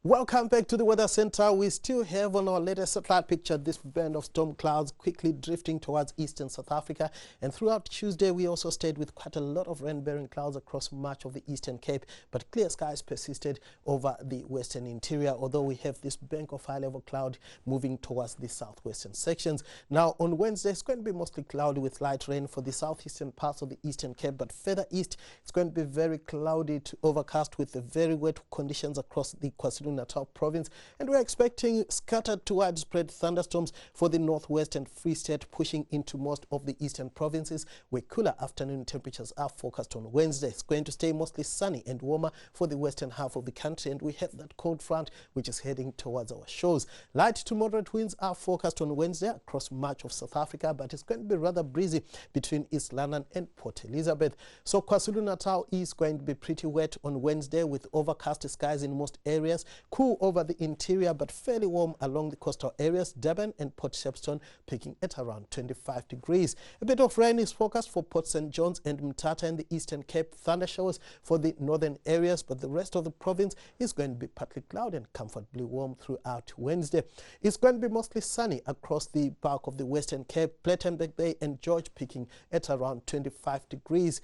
Welcome back to the Weather Center. We still have on our latest satellite picture this band of storm clouds quickly drifting towards eastern South Africa. And throughout Tuesday, we also stayed with quite a lot of rain-bearing clouds across much of the Eastern Cape. But clear skies persisted over the western interior, although we have this bank of high-level cloud moving towards the southwestern sections. Now, on Wednesday, it's going to be mostly cloudy with light rain for the southeastern parts of the Eastern Cape. But further east, it's going to be very cloudy to overcast with the very wet conditions across the KwaZulu-Natal province, and we're expecting scattered to widespread thunderstorms for the northwest and Free State, pushing into most of the eastern provinces, where cooler afternoon temperatures are forecast on Wednesday. It's going to stay mostly sunny and warmer for the western half of the country, and we have that cold front which is heading towards our shores. Light to moderate winds are forecast on Wednesday across much of South Africa, but it's going to be rather breezy between East London and Port Elizabeth. So KwaZulu-Natal is going to be pretty wet on Wednesday with overcast skies in most areas, cool over the interior but fairly warm along the coastal areas. Durban and Port Shepstone peaking at around 25 degrees. A bit of rain is forecast for Port St. John's and Mthatha in the Eastern Cape. Thunder showers for the northern areas, but the rest of the province is going to be partly cloudy and comfortably warm throughout Wednesday. It's going to be mostly sunny across the bulk of the Western Cape. Plettenberg Bay and George peaking at around 25 degrees.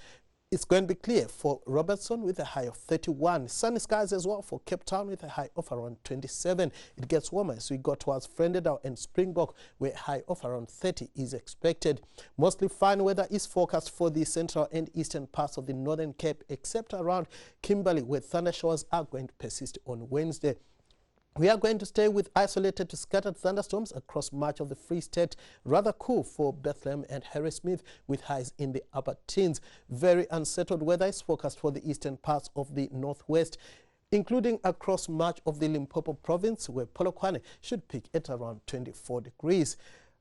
It's going to be clear for Robertson with a high of 31. Sunny skies as well for Cape Town with a high of around 27. It gets warmer as we go towards Vredendal and Springbok, where a high of around 30 is expected. Mostly fine weather is forecast for the central and eastern parts of the Northern Cape, except around Kimberley, where thunder showers are going to persist on Wednesday. We are going to stay with isolated to scattered thunderstorms across much of the Free State. Rather cool for Bethlehem and Harrismith with highs in the upper teens. Very unsettled weather is forecast for the eastern parts of the northwest, including across much of the Limpopo province, where Polokwane should peak at around 24 degrees.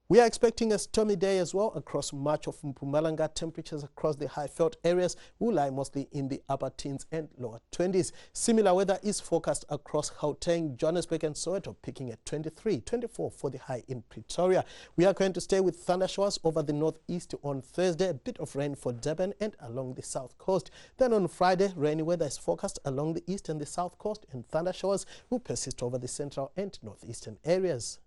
We are expecting a stormy day as well across much of Mpumalanga. Temperatures across the high-felt areas will lie mostly in the upper teens and lower 20s. Similar weather is forecast across Gauteng, Johannesburg and Soweto, peaking at 23, 24 for the high in Pretoria. We are going to stay with thunder showers over the northeast on Thursday, a bit of rain for Durban and along the south coast. Then on Friday, rainy weather is forecast along the east and the south coast, and thunder showers will persist over the central and northeastern areas.